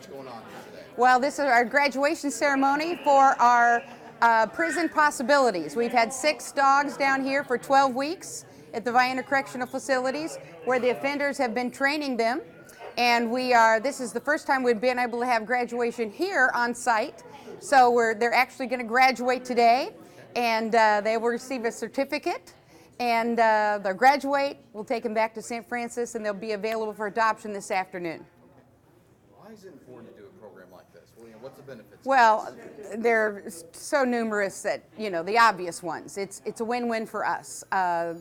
What's going on here today? Well, this is our graduation ceremony for our prison possibilities. We've had 6 dogs down here for 12 weeks at the Vienna Correctional Facilities where the offenders have been training them. And this is the first time we've been able to have graduation here on site. So they're actually going to graduate today, and they will receive a certificate. And they'll graduate, we'll take them back to St. Francis, and they'll be available for adoption this afternoon. Why is it important to do a program like this? Well, what's the benefits? Well, they're so numerous that, the obvious ones. It's a win-win for us.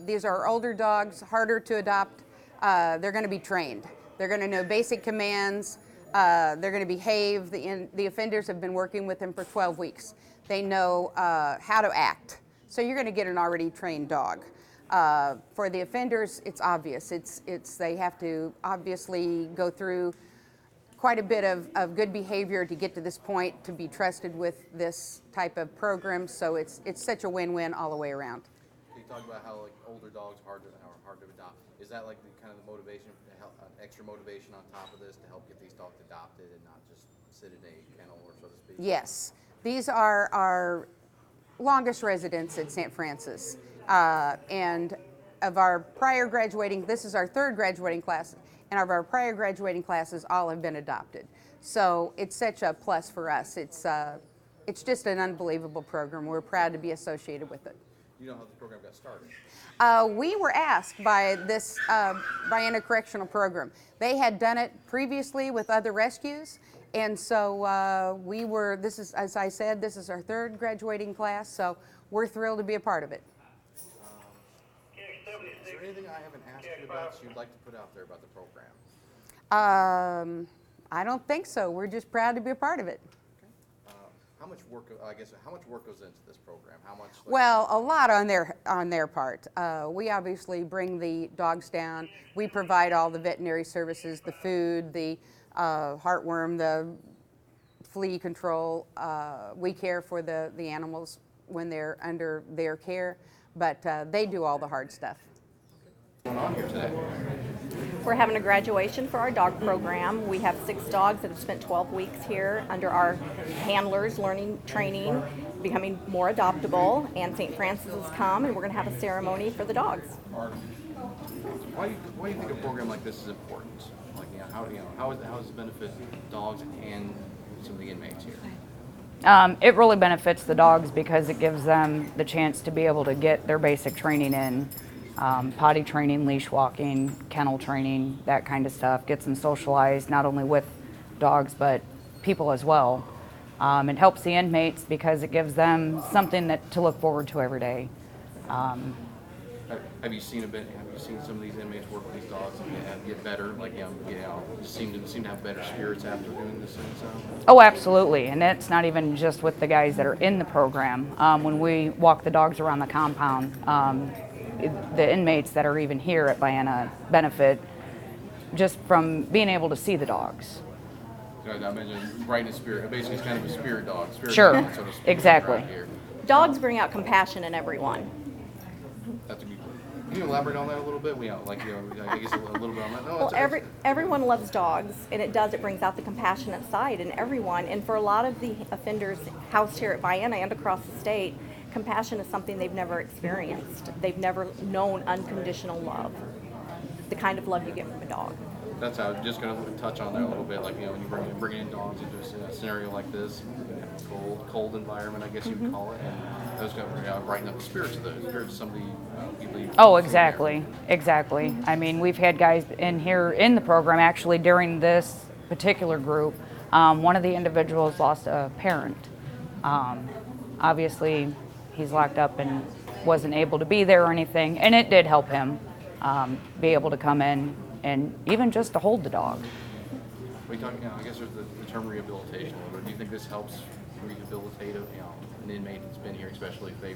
These are older dogs, harder to adopt. They're going to be trained. They're going to know basic commands. They're going to behave. The offenders have been working with them for 12 weeks. They know how to act. So you're going to get an already trained dog. For the offenders, it's obvious. They have to obviously go through quite a bit of good behavior to get to this point, to be trusted with this type of program. So it's such a win-win all the way around. You talk about how older dogs are hard to adopt. Is that kind of the motivation, extra motivation on top of this to help get these dogs adopted and not just sit in a kennel, or so to speak? Yes, these are our longest residents at St. Francis. And of our prior graduating, this is our 3rd graduating class, and of our prior graduating classes, all have been adopted. So it's such a plus for us. It's just an unbelievable program. We're proud to be associated with it. You know how the program got started? We were asked by this Vienna Correctional Program. They had done it previously with other rescues, and so as I said, this is our 3rd graduating class, so we're thrilled to be a part of it. Is there anything I haven't asked you about you'd like to put out there about the program? I don't think so. We're just proud to be a part of it. How much work goes into this program? How much? Well, a lot on their part. We obviously bring the dogs down. We provide all the veterinary services, the food, the heartworm, the flea control. We care for the animals when they're under their care, but they do all the hard stuff. What's going on here today? We're having a graduation for our dog program. We have 6 dogs that have spent 12 weeks here under our handlers, learning, training, becoming more adoptable, and St. Francis has come, and we're going to have a ceremony for the dogs. Why do you think a program like this is important? How does it benefit dogs and some of the inmates here? It really benefits the dogs because it gives them the chance to be able to get their basic training in. Potty training, leash walking, kennel training, that kind of stuff. Gets them socialized not only with dogs but people as well. It helps the inmates because it gives them something to look forward to every day. Have you seen some of these inmates work with these dogs and get better? Seem to have better spirits after doing this and so? Oh, absolutely, and it's not even just with the guys that are in the program. When we walk the dogs around the compound, the inmates that are even here at Vienna benefit just from being able to see the dogs. I imagine right in a spirit. Basically, it's kind of a spirit dog. Sure, Dog, so to speak, exactly. right here. Dogs bring out compassion in everyone. That's a good. Can you elaborate on that a little bit? I guess a little bit on that. No, Well, everyone loves dogs, and it brings out the compassionate side in everyone. And for a lot of the offenders housed here at Vienna and across the state, compassion is something they've never experienced. They've never known unconditional love, the kind of love you get from a dog. That's how I'm just going to touch on that a little bit. When you bring in dogs into a scenario like this, cold environment, I guess you would call it, and those guys are brighten up the spirits of some of the people. Oh, exactly. I mean, we've had guys in here in the program actually during this particular group. One of the individuals lost a parent. Obviously, he's locked up and wasn't able to be there or anything, and it did help him be able to come in and even just to hold the dog. I guess there's the term rehabilitation. Do you think this helps rehabilitate an inmate that's been here, especially if they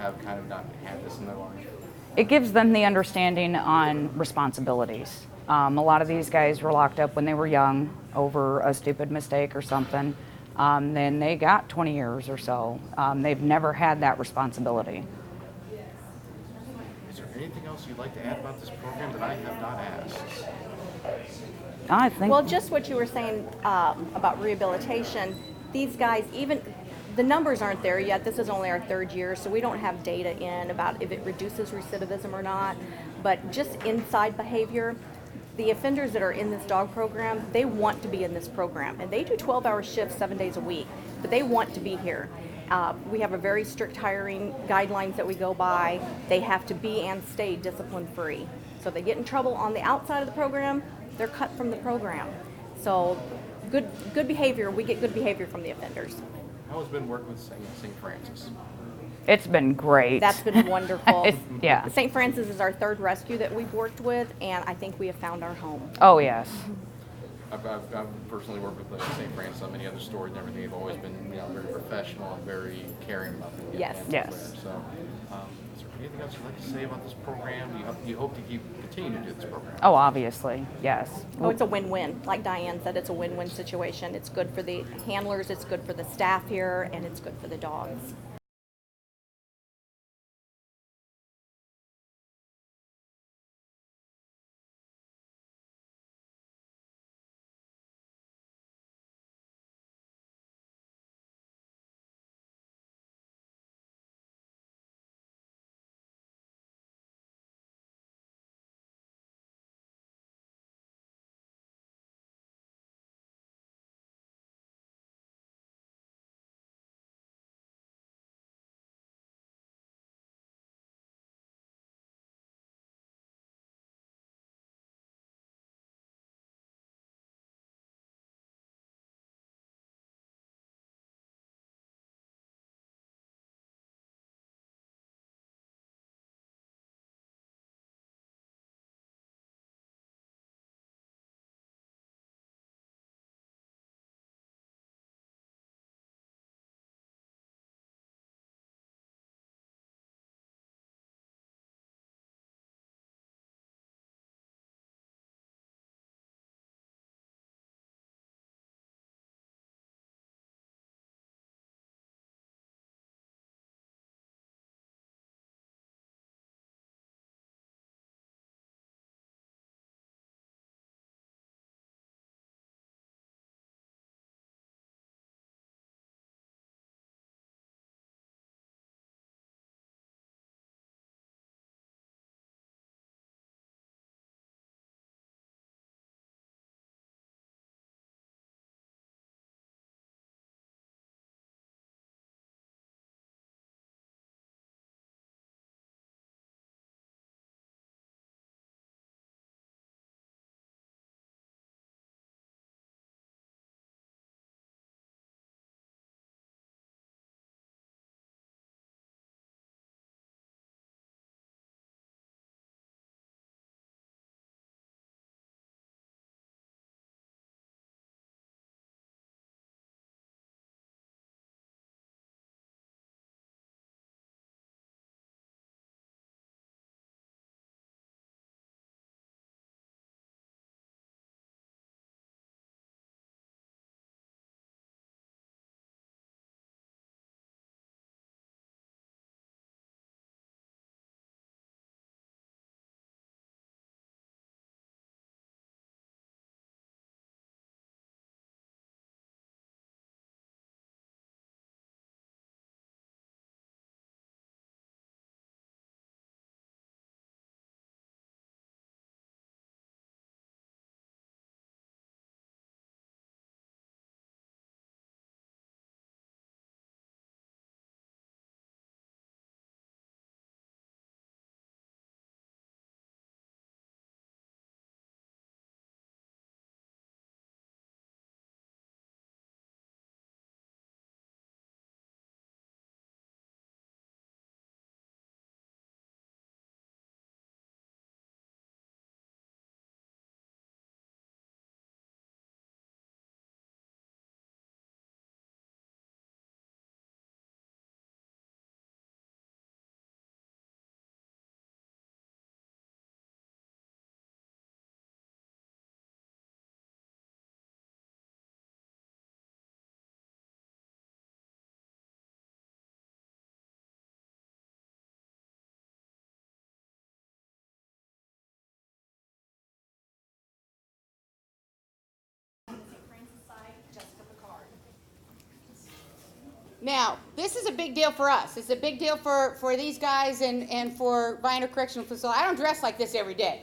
have kind of not had this in their life? It gives them the understanding on responsibilities. A lot of these guys were locked up when they were young over a stupid mistake or something. Then they got 20 years or so. They've never had that responsibility. Is there anything else you'd like to add about this program that I have not asked? I think. Well, just what you were saying about rehabilitation, these guys, even the numbers aren't there yet. This is only our third year, so we don't have data in about if it reduces recidivism or not. But just inside behavior, the offenders that are in this dog program, they want to be in this program. And they do 12-hour shifts 7 days a week, but they want to be here. We have a very strict hiring guidelines that we go by. They have to be and stay discipline free. So if they get in trouble on the outside of the program, they're cut from the program. So good behavior, we get good behavior from the offenders. How has it been working with St. Francis? It's been great. That's been wonderful. Yeah. St. Francis is our third rescue that we've worked with, and I think we have found our home. Oh, yes. I've personally worked with St. Francis on many other stores and everything. They've always been very professional and very caring about the Yes. animals Yes. there. So, is there anything else you'd like to say about this program? You hope to continue to do this program? Oh, obviously, yes. Oh, it's a win-win. Like Diane said, it's a win-win situation. It's good for the handlers, it's good for the staff here, and it's good for the dogs. Now, this is a big deal for us. It's a big deal for these guys and for Vienna Correctional Facility. I don't dress like this every day.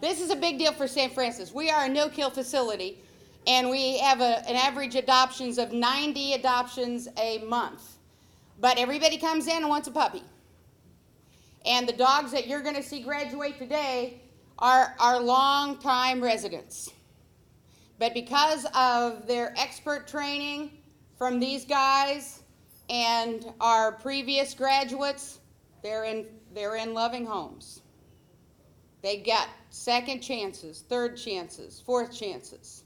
This is a big deal for St. Francis. We are a no-kill facility, and we have an average adoptions of 90 adoptions a month. But everybody comes in and wants a puppy. And the dogs that you're going to see graduate today are our long-time residents. But because of their expert training from these guys and our previous graduates, they're in loving homes. They got second chances, third chances, fourth chances.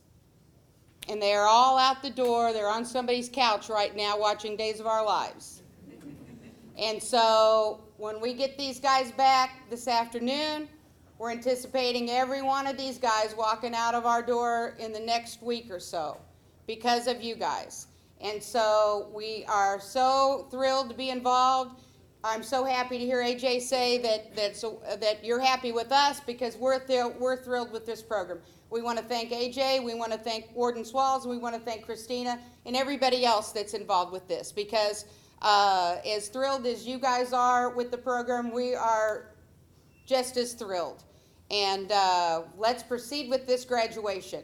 And they are all out the door. They're on somebody's couch right now watching Days of Our Lives. And so when we get these guys back this afternoon, we're anticipating every one of these guys walking out of our door in the next week or so because of you guys. And so we are so thrilled to be involved. I'm so happy to hear AJ say that you're happy with us because we're thrilled with this program. We want to thank AJ, we want to thank Warden Swalls, and we want to thank Christina and everybody else that's involved with this because as thrilled as you guys are with the program, we are just as thrilled. And let's proceed with this graduation.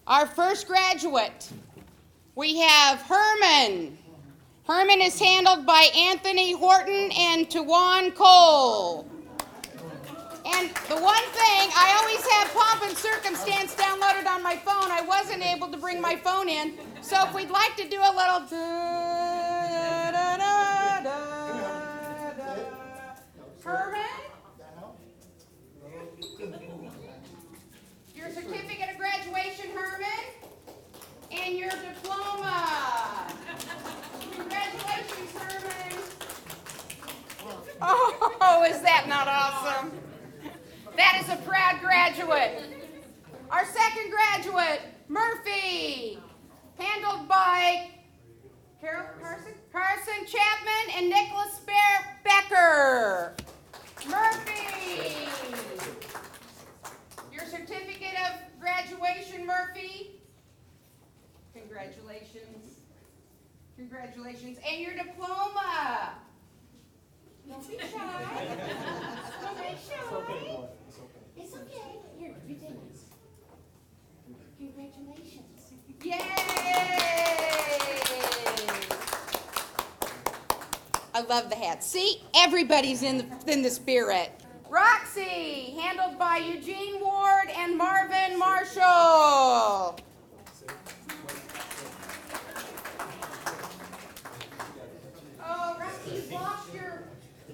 Our first graduate, we have Herman. Herman is handled by Anthony Horton and Tawan Cole. And the one thing, I always have Pomp and Circumstance downloaded on my phone. I wasn't able to bring my phone in. So if we'd like to do a little Herman? Your certificate of graduation, Herman, and your diploma. Congratulations, Herman. Oh, is that not awesome? That is a proud graduate. Our second graduate, Murphy, handled by Carson Chapman and Nicholas Becker. Murphy. Your certificate of graduation, Murphy. Congratulations. Congratulations. And your diploma. Don't be shy. Don't be shy. It's okay. Here, you take it. Congratulations. Yay! I love the hat. See, everybody's in the spirit. Roxy, handled by Eugene Ward and Marvin Marshall. Oh, Roxy, you've lost your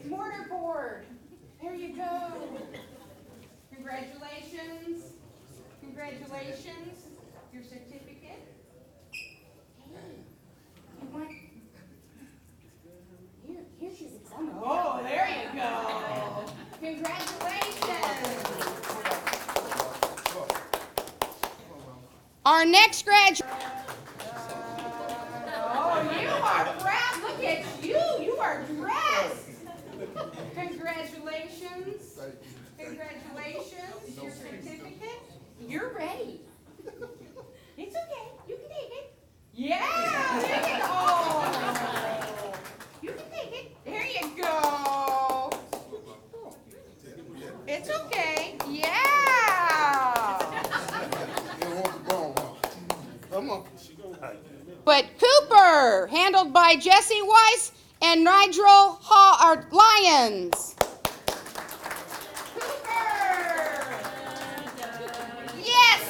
mortar board. There you go. Congratulations. Congratulations. Your certificate. Hey, you want... Here's your exam. Oh, there you go. Congratulations. Our next graduate. Oh, you are proud. Look at you. You are dressed. Congratulations. Congratulations. Your certificate. You're ready. It's okay. You can take it. Yeah. There you go. You can take it. There you go. It's okay. Yeah. But Cooper, handled by Jesse Weiss and Nigel Lyons. Cooper. Yes.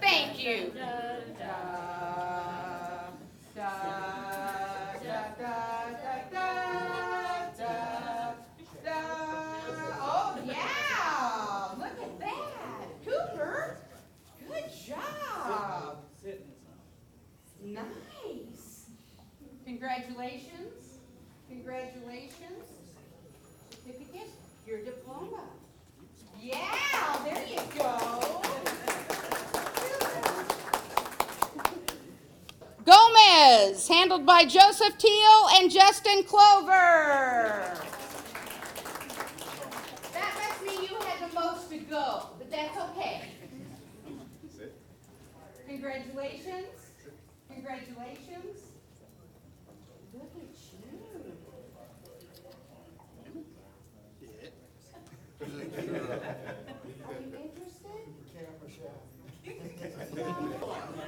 Thank you. Oh, yeah. Look at that. Cooper, good job. Nice. Congratulations. Congratulations. Certificate, your diploma. Yeah, there you go. Gomez, handled by Joseph Teal and Justin Clover. That must mean you had the most to go, but that's okay. Congratulations. Congratulations.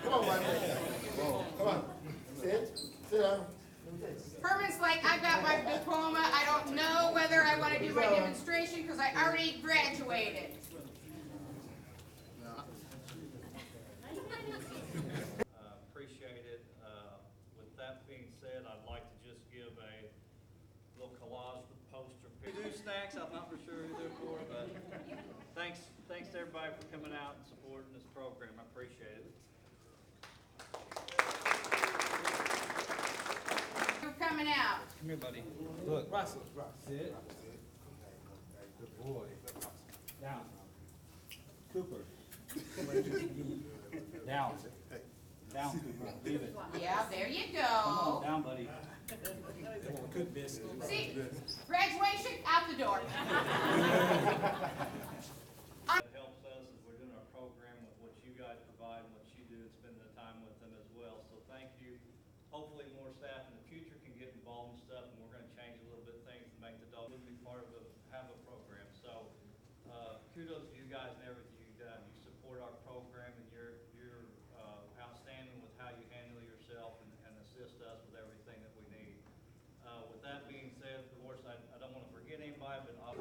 Come on, Michael. Come on. Sit down. Herman's like, I got my diploma. I don't know whether I want to do my demonstration because I already graduated. Appreciate it. With that being said, I'd like to just give a little collage with poster pictures. Do snacks, I'm not for sure who they're for, but thanks to everybody for coming out and supporting this program. I appreciate it. You're coming out. Come here, buddy. Look, Russell, sit. Good boy. Down. Cooper. Down. Down, Cooper. Leave it. Yeah, there you Come on, go. down, buddy. Good biscuit. See, graduation, out the door. It helps us as we're doing our program with what you guys provide and what you do and spending the time with them as well. So thank you. Hopefully more staff in the future can get involved in stuff, and we're going to change a little bit of things to make the dog be part of have a program. So kudos to you guys and everything you've done. You support our program, and you're outstanding with how you handle yourself and assist us with everything that we need. With that being said, of course, I don't want to forget anybody, but I'll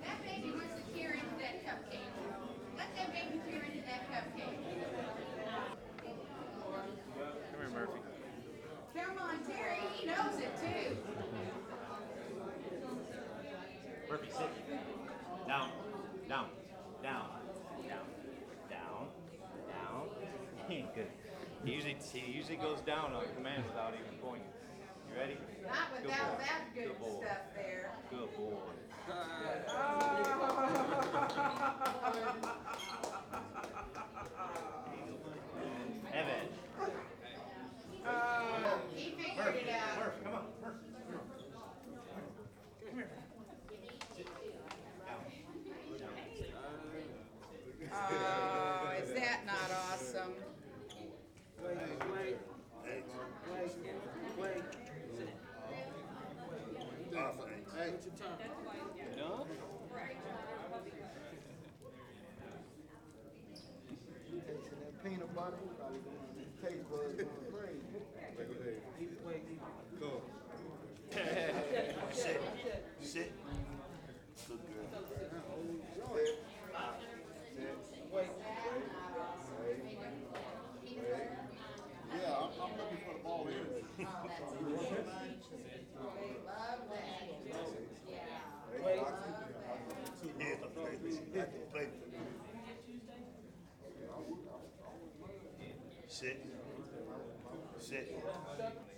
That baby wants to tear into that cupcake. Let that baby tear into that cupcake. Come here, Murphy. Come on, Terry, he knows it too. Murphy, sit. Down, down, down, down, down, down. Good. He usually goes down on command without even pointing. You ready? Not Good without boy. that good Good boy. stuff there. Good boy. Evan. He figured it out. Murph, come on. Murph. Oh, is that not awesome? No? That peanut butter probably going to taste buds going crazy. Sit. Sit. Wait. Sit. Sit.